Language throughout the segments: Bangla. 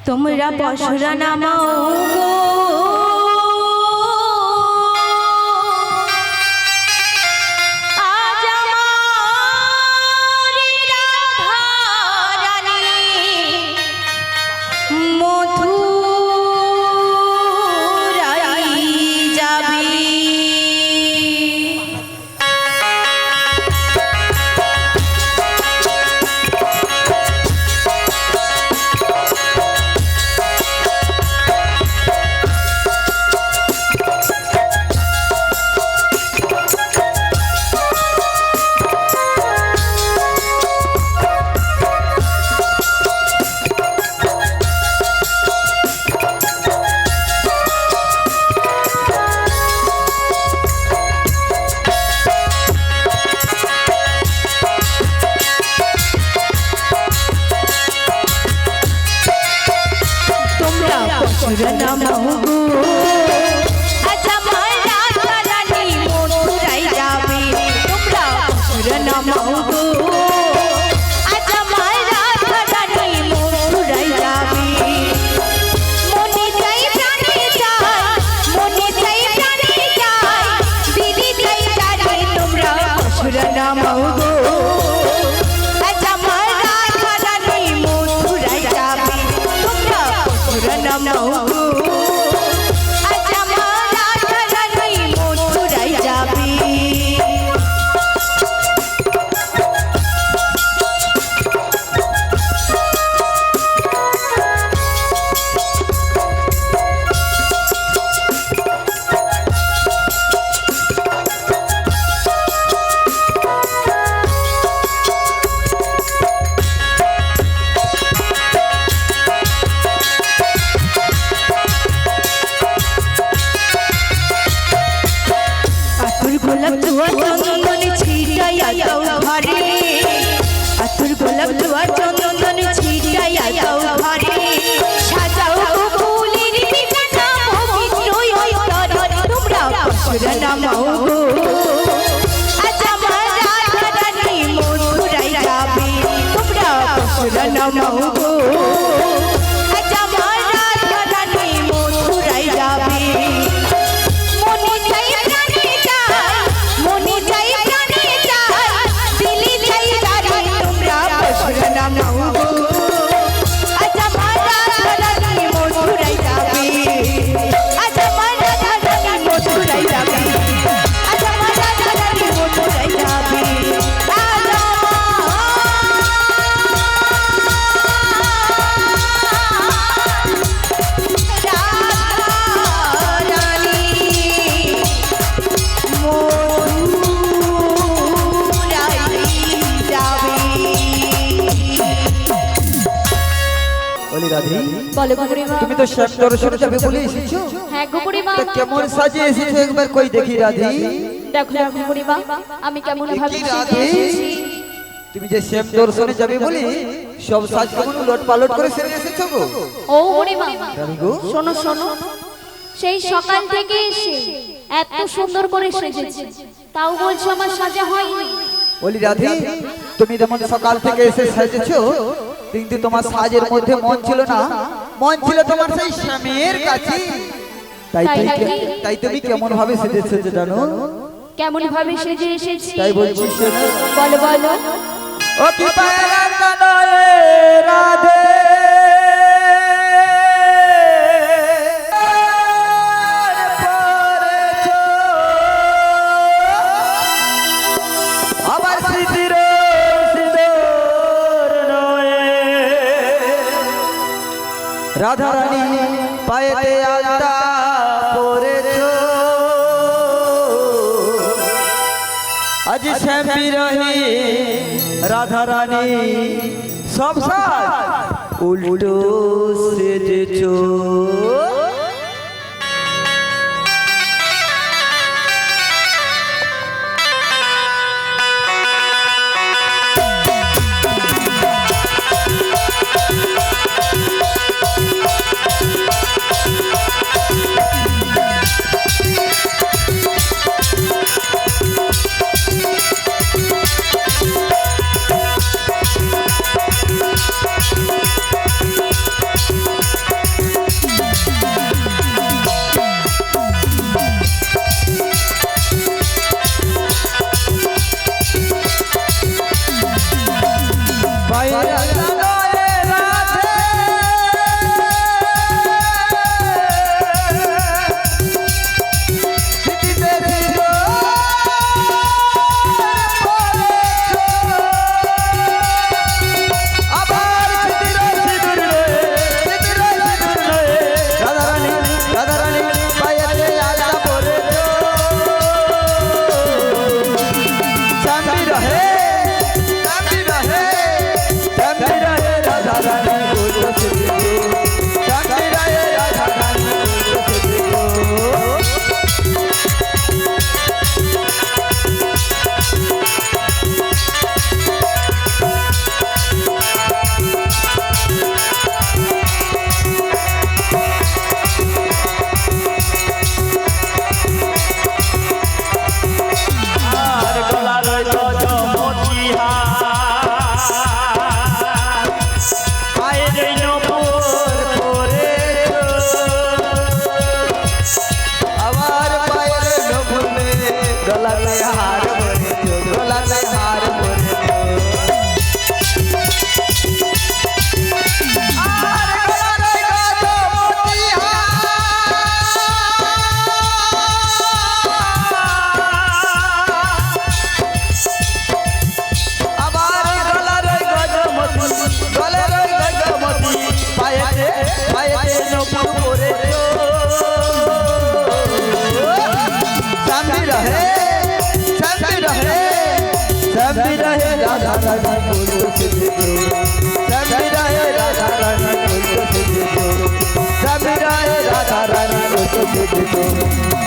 তোমরা পশুরা নামাও গো, আজ আমার রাধা রানী মথুরায় যাবে। পশুরা নামাও গো, আজ আমার রাধা রানী মথুরায় যাবে। তোমরা পশুরা নামাও গো, আজ আমার রাধা রানী মথুরায় যাবে। মনে চাই প্রাণে চাই, মনে চাই প্রাণে চাই, দিদি চাই চাই। তোমরা পশুরা নামাও গো, আজ আমার রাধা রানী মথুরায় যাবে। তোমরা পশুরা নামাও গো, আজ আমার রাধা রানী মথুরায় যাবে। গোলাপ জোয়া চন্দন ছিটাইয়া দাও ঘরে, আতুর গোলাপ জোয়া চন্দন ছিটাইয়া দাও ঘরে। সাজাও ফুলের ঠিকানা পবিত্র অন্তরে। তোমরা পশুরা নামাও গো, আজ আমার রাধা রানী মথুরায় যাবে। তোমরা পশুরা নামাও গো, আজ আমার রাধা রানী মথুরায় যাবে। মনে চাই প্রাণে চাই, মনে চাই প্রাণে চাই, দিলি চাই চাই। তোমরা পশুরা নামাও গো, আজ আমার রাধা রানী মথুরায় যাবে। আজ আমার রাধা রানী মথুরায় যাবে। আজ আমার রাধা রানী মথুরায় যাবে। আজ তুমি তো শ্যাম দর্শনে যাবে বলে এসেছো। হ্যাঁ গো বুড়িমা। কেমন সাজে এসেছো একবার কই দেখি রাধি। দেখো দেখো বুড়িমা, আমি কেমন ভাবে সেজে এসেছি। তুমি যে শ্যাম দর্শনে যাবে বলে সব সাজ কেমন লট পালট করে সেরে এসেছো গো। ও বুড়িমা রাধি গো, শোনো শোনো, সেই সকাল থেকে এসে এত সুন্দর করে সেজেছি, তাও বলছো আমার সাজা হয়নি। বলি রাধি, তুমি যেমন সকাল থেকে এসে সাজেছো, কিন্তু তোমার সাজের মধ্যে মন ছিল না, মন ছিল তোমার সেই স্বামীর কাছে। তাই তুমি কেমন ভাবে সেজেছো জানো? কেমন ভাবে সেজে এসেছি তাই বলছি শোনো। বলো বলো। ও কি পায়রার কানায় রাধে, আবার স্মৃতির সিঁদুর নয়ে রাধা রানী পায়েতে আলতা পরেছো। আজ শ্যাম বিরহী রাধা রানী সব সাজ উল্টো সেজেছো। পায়েতে নপুর পরেছো শ্যামী রহে শ্যামী রহে রাধা রানী বলতো সেজেছো শ্যামী রহে রাধা রানী বলতো সেজেছো শ্যামী রহে রাধা রানী বলতো সেজেছো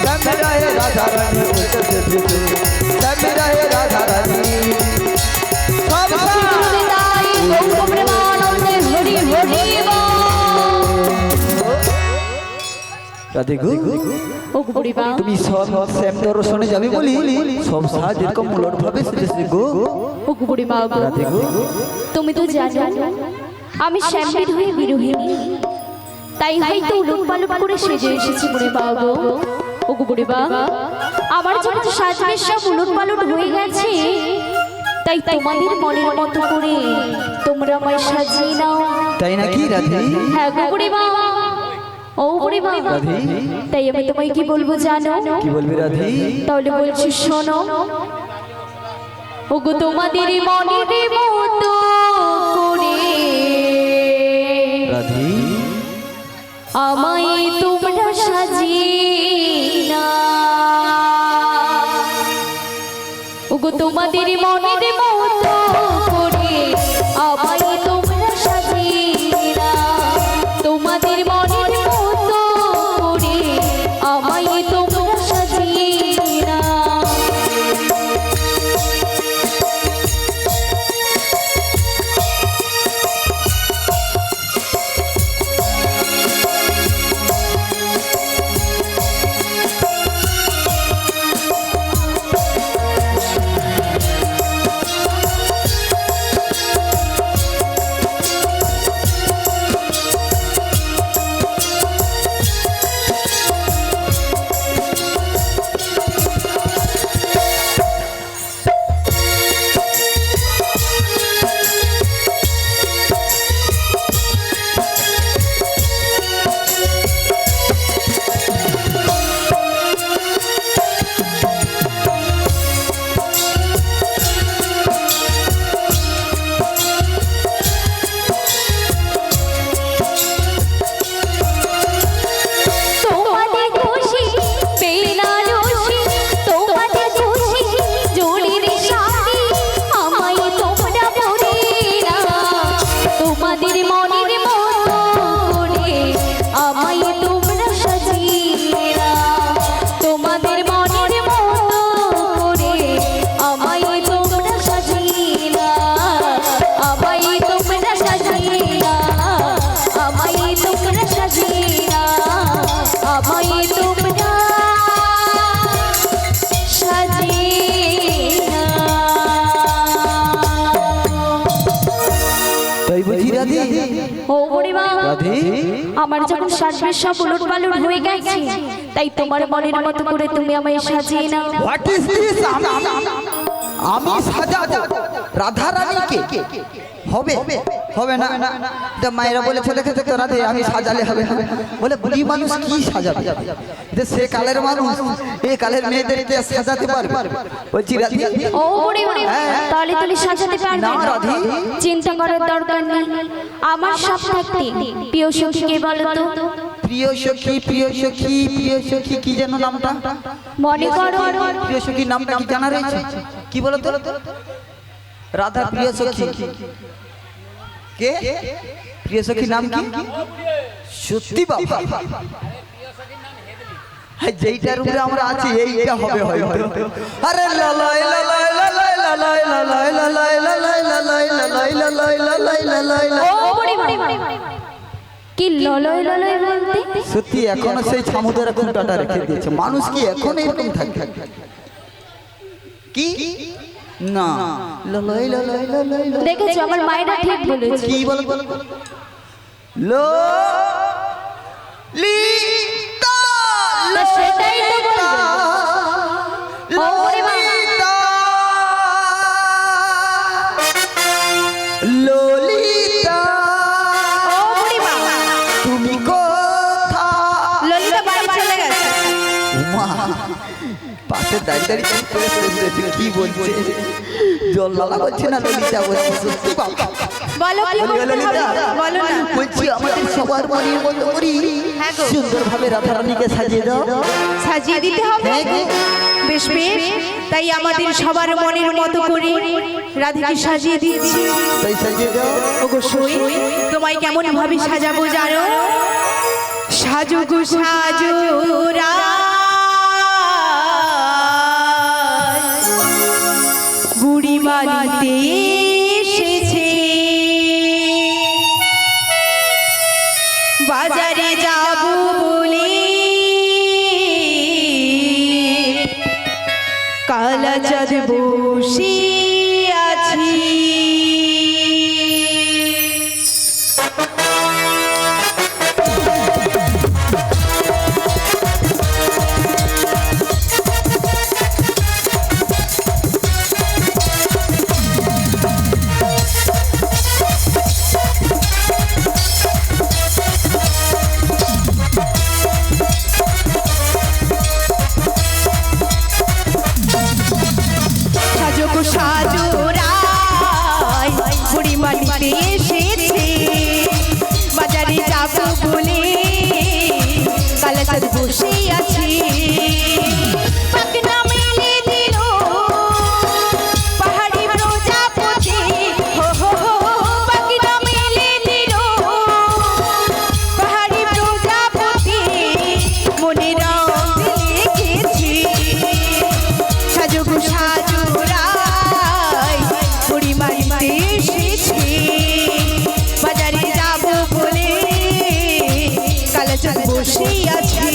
শ্যামী রহে রাধা রানী বলতো সেজেছো শ্যামী রহে রাধা রানী সব তাই গৌর প্রেমানন্দে হরি হরি রাধে গো ও বুড়িমা তুমি সব শ্যাম দর্শনে যাবে বলি সব সাজ এরকম উলট ভাবে সেজেছে গো ও বুড়িমা রাধে গো তুমি তো জানো আমি শ্যামবিদ হয়ে বিরোহিনী তাই হয়তো উলট পালট করে সেজে এসেছি বুড়িমা গো ও বুড়িমা আমার যখন সাজবের সব উলট পালট হয়ে গেছে তাই তোমাদের মনের মতো করে তোমরা আমায় সাজিয়ে নাও তাই নাকি রাধে হ্যাঁ গো বুড়িমা ও বুড়িমা রাধে তাই আমি তোমায় কি বলবো জানো কি বলবি রাধে তাহলে বলছি শোনো ওগো তোমাদের মনের মতো করে রাধে আমায় তোমরা সাজিয়ে না ওগো তোমাদের মনের মতো করে আমায় তোমরা সাজিয়ে না তোমাদের মনের মতো করে আমায় তোমরা সাজিয়ে না ও বুড়িমা রাধে আমার যখন সাজবের সব উলট পালট হয়ে গেছে তাই তোমার মনের মতো করে তুমি আমায় সাজিয়ে নাও হোয়াট ইজ দিস আমি সাজাবো রাধা রানীকে হবে হবে না এটা মায়েরা বলেছে দেখেছে তো রাধে আমি সাজালে হবে না বলে বুড়ি মানুষ কি সাজাবে যে সে কালের মানুষ এই কালের মেয়েদেরকে সাজাতে পারবে বলছি রাধে ও বুড়িমা তাহলে তুমি সাজাতে পারবে না রাধে চিন্তা করার দরকার নেই আমার সব থাকতে প্রিয় সখীকে বলো তো প্রিয় সখী প্রিয় সখী প্রিয় সখী কি যেন নামটা মনে করো প্রিয় সখীর নামটা কি জানা রয়েছে কি বলো তো রাধা প্রিয় সখী কে প্রিয় সখীর নাম কি সত্যি বাবা যেইটার উপরে আমরা আছি এইটা হবে হয়তো আরে লালাই লালাই লালাই লালাই লালাই লালাই লালাই লালাই লালাই লালাই লালাই লালাই ও বুড়িমা কি ললয় ললয় বলতে সত্যি এখনো সেই ছামুদের খুঁটাটা রেখে দিয়েছে মানুষ কি এখন এরকম থাকে কি না ললয় ললয় ললয় দেখেছো আমার মায়েরা ঠিক বলেছে কি বল লো লি তো সেটাই তো বলবো ও বুড়িমা ললিতা ও বুড়িমা তুমি কোথা ললিতা বাড়ি চলে গেছে উমা পাশে দাঁড়িয়ে দাঁড়িয়ে করে করে দিয়েছে কি বলছে জল লালা করছে না ললিতা বলছে সত্যি বাবা বলো কি বলি, করতে ললিতা, হবে? বলো না। বলছি আমাদের সবার মনের মতো করি হ্যাঁ গো। সুন্দরভাবে রাধারানীকে সাজিয়ে দাও। সাজিয়ে দিতে হবে। হ্যাঁ গো। বেশ বেশ, তাই আমাদের সবার মনের মতো করে রাধিকে সাজিয়ে দিচ্ছি। তাই সাজিয়ে দাও। অবশ্যই তোমায় কেমন ভাবে সাজাবো জানো? সাজো গো সাজো বুড়ি মালিতে এসেছে, বাজারে যাব বলে কালা চাঁদ বসে আছি। সাজো গো সাজো রায় বুড়ি মালিতে এসেছে, বাজারে যাব বলে কালা চাঁদ বসে আছে। পাখনা মেলে দিল পাহাড়ি প্রজাপতি, হো হো হো, পাখনা মেলে দিল পাহাড়ি প্রজাপতি, মনে রং লিখেছি। সাজো গো সাজো রায় বুড়ি মালিতে এসেছে, বাজারে যাব বলে কালা চাঁদ বসে আছে।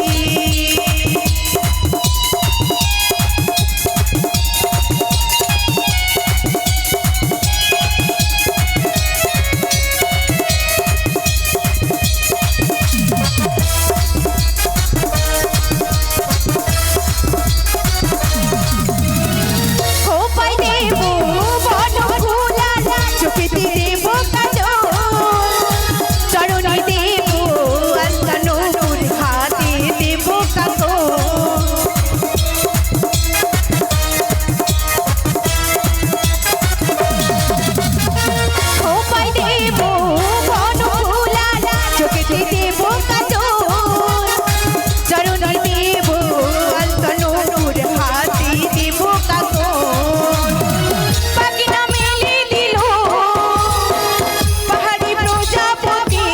খোপায় দেব বন ফুলার, চোখেতে দেব কাজল, চরণে দেব আস্তা নূর, হাতে দেব কাজল। খোপায় দেব বন ফুলার, চোখেতে দেব কাজল, চরণে দেব আস্তা নূর, হাতে দেব কাজল। পাখনা মেলে দিল পাহাড়ি প্রজাপতি,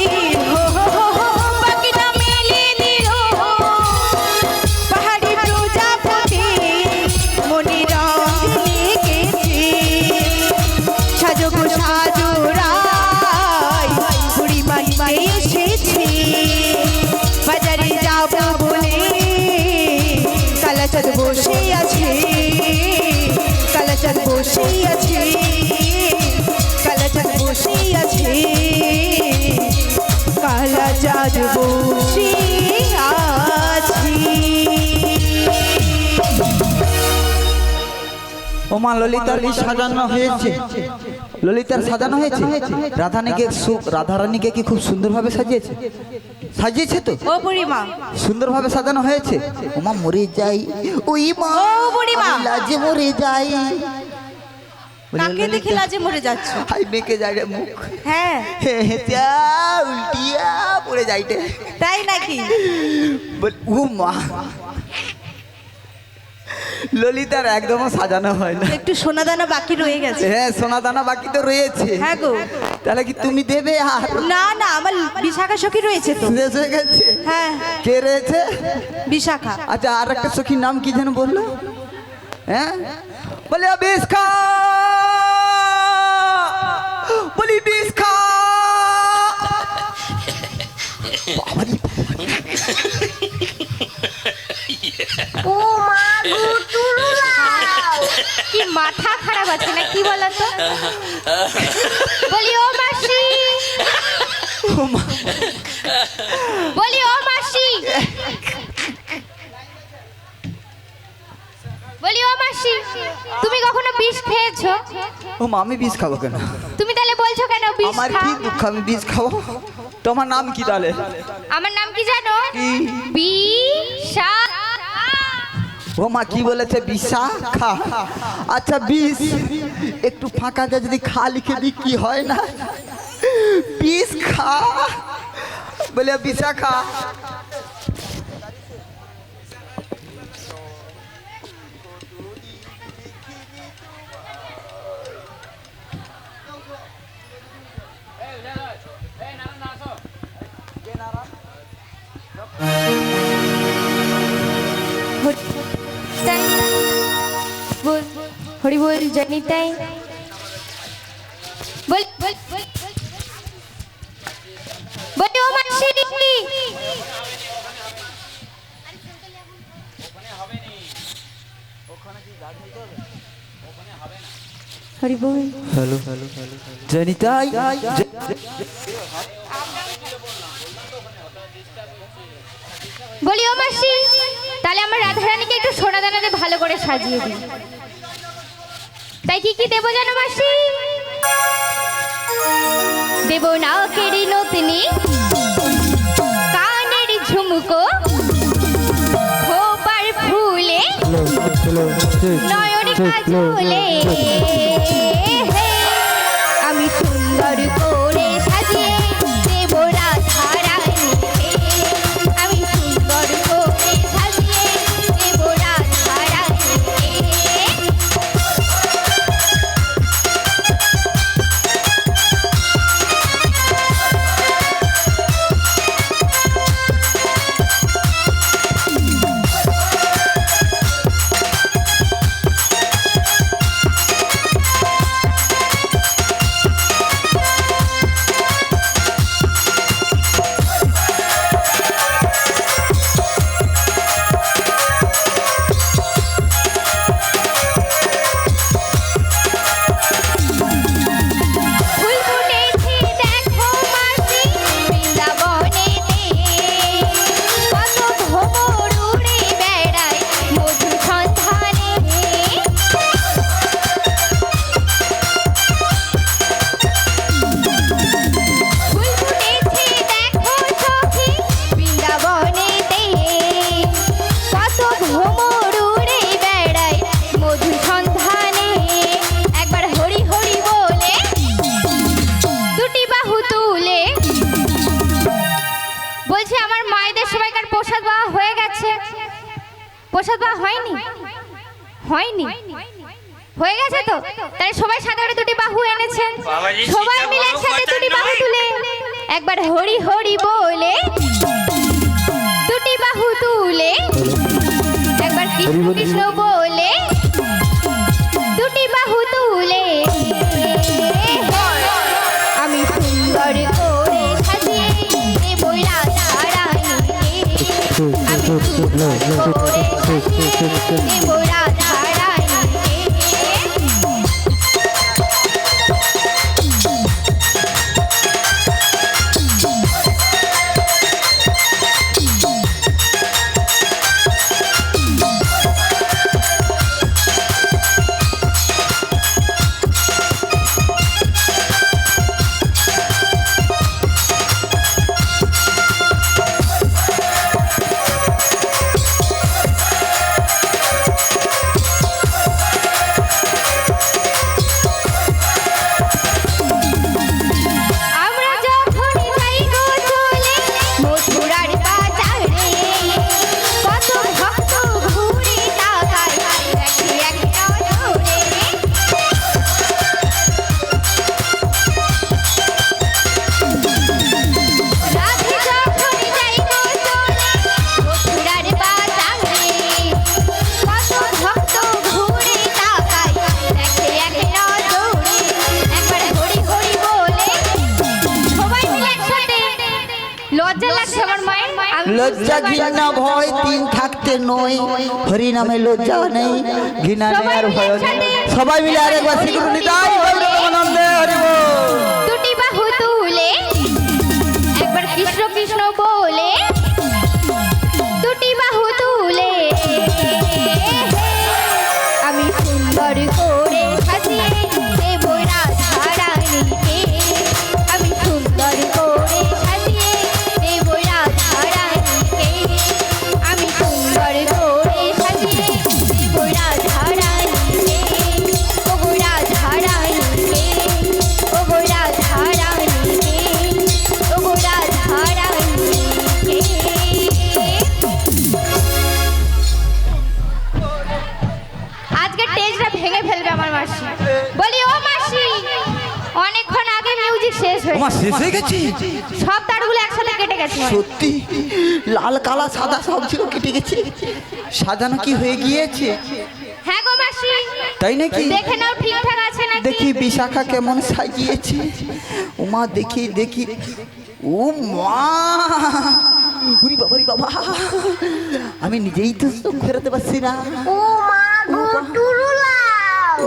হো হো হো হো, পাখনা মেলে দিল পাহাড়ি প্রজাপতি, মনে রং লিখেছে। সাজো গো সাজো রায় বুড়ি মালিতে এসেছে, বাজারে যাব বলে কালা চাঁদ বসে আছে, কালা চাঁদ বসে আছে, কালা চাঁদ বসে আছে, কালা চাঁদ বসে আছে। ওমা ললিতার কি সাজানো হয়েছে? ললিতার সাজানো হয়েছে? রাধারানীকে কি খুব সুন্দরভাবে সাজিয়েছে? সাজিয়েছে তো? ও বুড়িমা, সুন্দরভাবে সাজানো হয়েছে। ওমা মরে যাই, ওই মা, ও বুড়িমা, আমি লাজে মরে যাই। কাকে দেখে লাজে মরে যাচ্ছ? হাই মেকে যায় রে মুখ, হ্যাঁ হেঁচা উল্টিয়া পড়ে যাইতে। তাই নাকি? ও মা, ললিতার একদমও সাজানো হয় না। একটু সোনা দানা বাকি রয়ে গেছে। হ্যাঁ সোনা দানা বাকি তো রয়েছে। হ্যাঁ গো। তাহলে কি তুমি দেবে? আর না না, আমার বিশাখা সখী রয়েছে তো। শেষ হয়ে গেছে? হ্যাঁ কে রয়েছে? বিশাখা। আচ্ছা আর একটা সখীর নাম কি যেন বললো? হ্যাঁ বলে বিশাখা, বলি বিশাখা। বাবারে, ও মা গো তুরুলাও, কি মাথা খারাপ আছে না কি বলো তো? বলি ও মাসি, ও মা, বলি ও মাসি, বলি ও মাসি, তুমি কখনো বিষ খেয়েছো? ও মা, আমি বিষ খাবো কেন? তুমি তাহলে বলছো কেন বিষ আমার খা? কি দুঃখ, আমি বিষ খাবো? তোমার নাম কি তাহলে? আমার নাম কি জানো? কি? বিশাখা। ও মা কি বলেছে বিশাখা? আচ্ছা বিষ একটু ফাঁকাতে যদি খা লিখে দিই কি হয় না? বিষ খা বলে বিশাখা। হরি বল জানিতাই বল বল বল বল ও মাসি হরি বল। হ্যালো হ্যালো জনিতাই বলি ও মাসি, তাহলে আমার রাধারানীকে একটু সোনা দানাতে ভালো করে সাজিয়ে দিই। তাই কি কি দেবো জানো মাসি? দেব নাকের নতনি, কানের ঝুমকো, খোপার ফুলে, নয়ন কাজলে, আমি সুন্দর করে সাজিয়ে দেব রাধারানীকে। আমি সুন্দর করে সাজিয়ে দেব রাধারানীকে। প্রসাদ বা হয়নি? হয়নি? হয়ে গেছে তো? তাহলে সবাই সাথে করে দুটি বাহু এনেছেন, সবাই মিলে একসাথে দুটি বাহু তুলে একবার হরি হরি বলে দুটি বাহু তুলে একবার কৃষ্ণ কৃষ্ণ বলে দুটি বাহু তুলে আমি সুন্দর করে সাজিয়ে দেব রাধারানীকে। আমি সুন্দর করে সাজিয়ে দেব রাধারানীকে। লজ্জা ঘৃণা ভয় তিন থাকতে নয়, হরি নামে লজ্জা নেই, ঘৃণা নেই আর ভয় নেই। সবাই মিলে আরেকবার স্বীকৃতি নিতাই আনন্দে হরি বল। দুটি বাহু তুলে একবার কৃষ্ণ কৃষ্ণ বলে দুটি বাহু তুলে আমি সুন্দর করে সাজিয়ে দেব রাধারানীকে। আমি সুন্দর করে সাজিয়ে দেব রাধারানীকে। আমি সুন্দর করে সাজিয়ে শেষ হয়ে গেছে? সব তারগুলো একসাথে কেটে গেছে। সত্যি লাল কালা সাদা সব ছিল কেটে গেছে, সাজানো কি হয়ে গিয়েছে? হ্যাঁ গো মাসি, তাই নাকি? দেখে নাও ঠিকঠাক আছে নাকি। দেখি বিশাখা কেমন সাজিয়েছে। উমা দেখি দেখি, ও মা, উরি বাবা রে বাবা, আমি নিজেই তো চোখ ফেরাতে পারছি না। ও মা গো টুরুলা,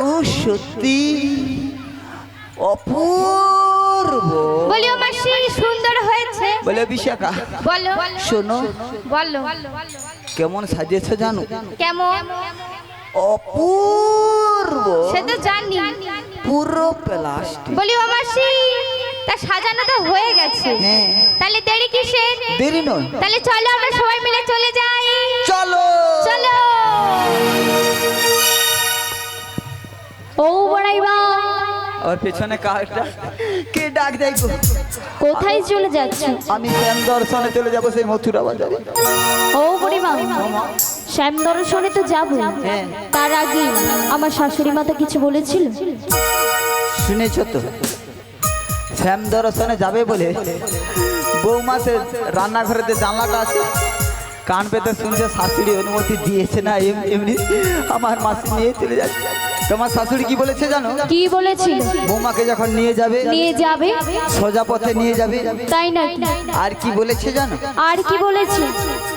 ও সত্যি অপূর্ব। বলিও মাসি সুন্দর হয়েছে। বলে বিশাখা বলো শোনো, বলো কেমন সাজিয়েছে জানো? কেমন? অপূর্ব, সে তো জানি। পুরো প্লাস্টিক। বলিও মাসি তা সাজানো তো হয়ে গেছে, হ্যাঁ তাহলে দেরি কিসের? দেরি নয়, তাহলে চলো আমরা সবাই মিলে চলে যাই। চলো চলো। ও বড়াইবা, আর পেছনে কারটা কে ডাক দেয় গো? কোথায় চলে যাচ্ছ? আমি শ্যাম দর্শনে চলে যাবো সেই মথুরা বাজারে। ও বুড়িমা, শ্যাম দর্শনে তো যাবো, হ্যাঁ। তার আগে আমার শাশুড়ি মাতা কিছু বলেছিল। শুনেছ তো শ্যাম দর্শনে যাবে বলে বৌমা সে রান্নাঘরে যে জানলাটা আছে কান পেতে শুনছে শাশুড়ি অনুমতি দিয়েছে না, এমনি আমার মাসি নিয়ে চলে যাচ্ছে। তোমার শাশুড়ি কি বলেছে জানো? কি বলেছিল? বৌমাকে যখন নিয়ে যাবে সোজা পথে নিয়ে যাবে, তাই না? আর কি বলেছে জানো? আর কি বলেছে?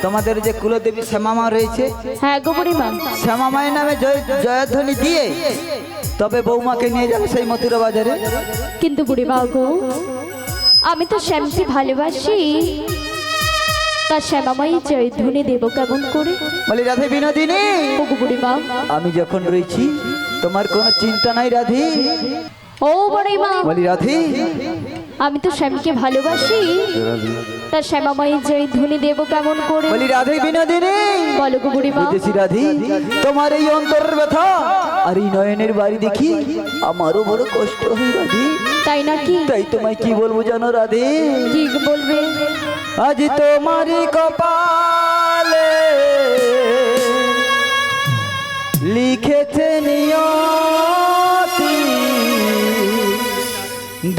তোমাদের যে কুলদেবী শ্যামামা রয়েছে, হ্যাঁ গো বুড়িমা, শ্যামামায়ের নামে জয়ধ্বনি দিয়ে তবে বৌমাকে নিয়ে যাবে সেই মথুরা বাজারে। কিন্তু বুড়িমা গো, আমি তো শ্যামকে ভালোবাসি, তার শ্যামামাই জয়ধ্বনি দেব কেমন করে? বলি রাধে বিনোদিনী, ও গো বুড়িমা, আমি যখন রয়েছি তোমার কোনো চিন্তা নাই রাধে। ও বুড়িমা, বলি রাধে, আমি তো শ্যামকে ভালোবাসি, তার শ্যামামাই জয়ধ্বনি দেব কেমন করে? বলি রাধে বিনোদিনী, বলো গো বুড়িমা। বুঝেছি রাধে, তোমার এই অন্তরের ব্যথা আর এই নয়নের বাড়ি দেখি আমারও বড় কষ্ট হয় রাধে। তাই নাকি? তাই তোমায় কি বলবো জানো রাধে? কি বলবে? আজ তোমারই কপালে লিখেছে নিয়তি,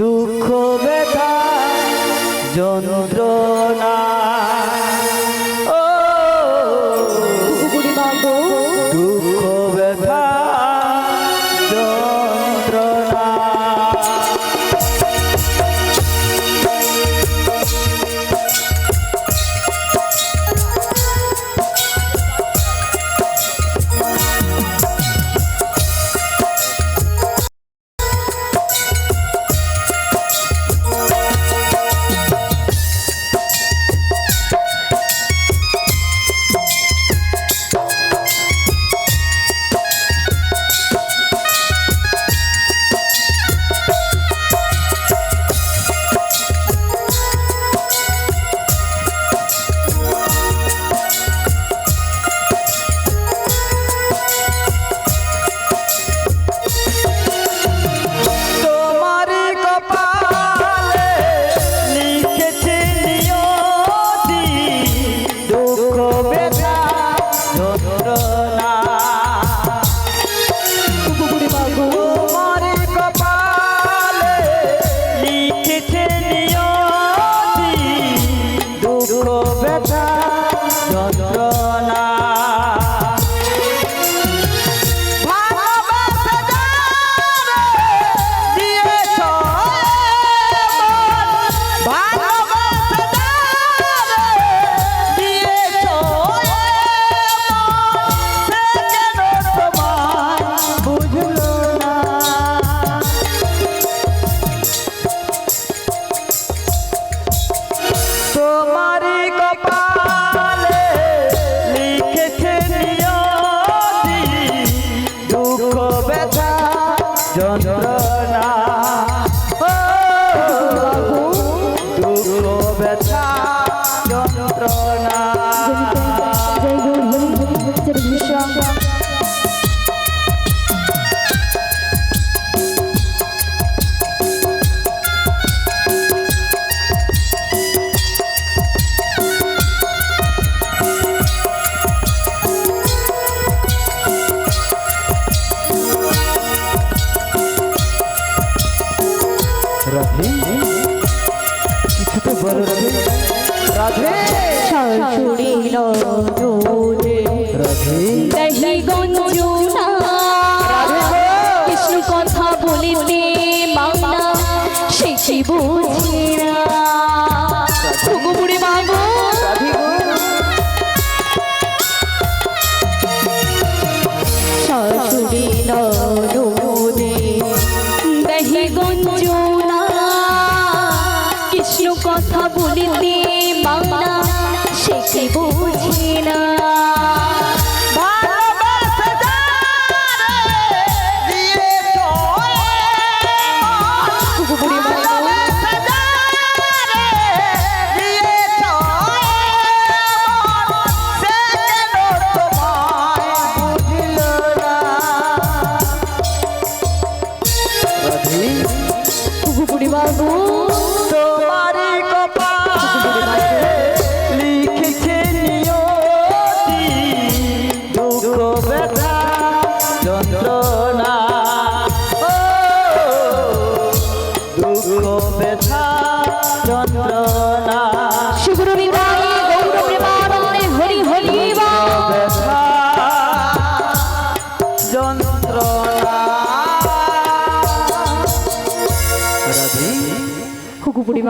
দুঃখ ব্যথা যন্ত্রণা। ও বুড়িমা গো, দুঃখ ব্যথা যন্ত্রণা। যন্ত্রণা দুঃখ ব্যথা যন্ত্রণা। রাধে শাশুড়ি ননদে রাধে দেহি গঞ্জনা কৃষ্ণ কথা বলিতে মাওনা সে কি বুঝে না ওগো বুড়ি বাবু শাশুড়ি ননদে দেহি গঞ্জনা কৃষ্ণ কথা বলিতে মাওনা সে কি বুঝে না বাবু তোমারি কপালে লিখেছে নিয়তি দুঃখ ব্যথা যন্ত্রণা ও দুঃখ ব্যথা যন্ত্রণা শুভ্র বিবাহে গৌর প্রেমানন্দে হরি হরি ব্যথা যন্ত্রণা রাধে খুকুপুরি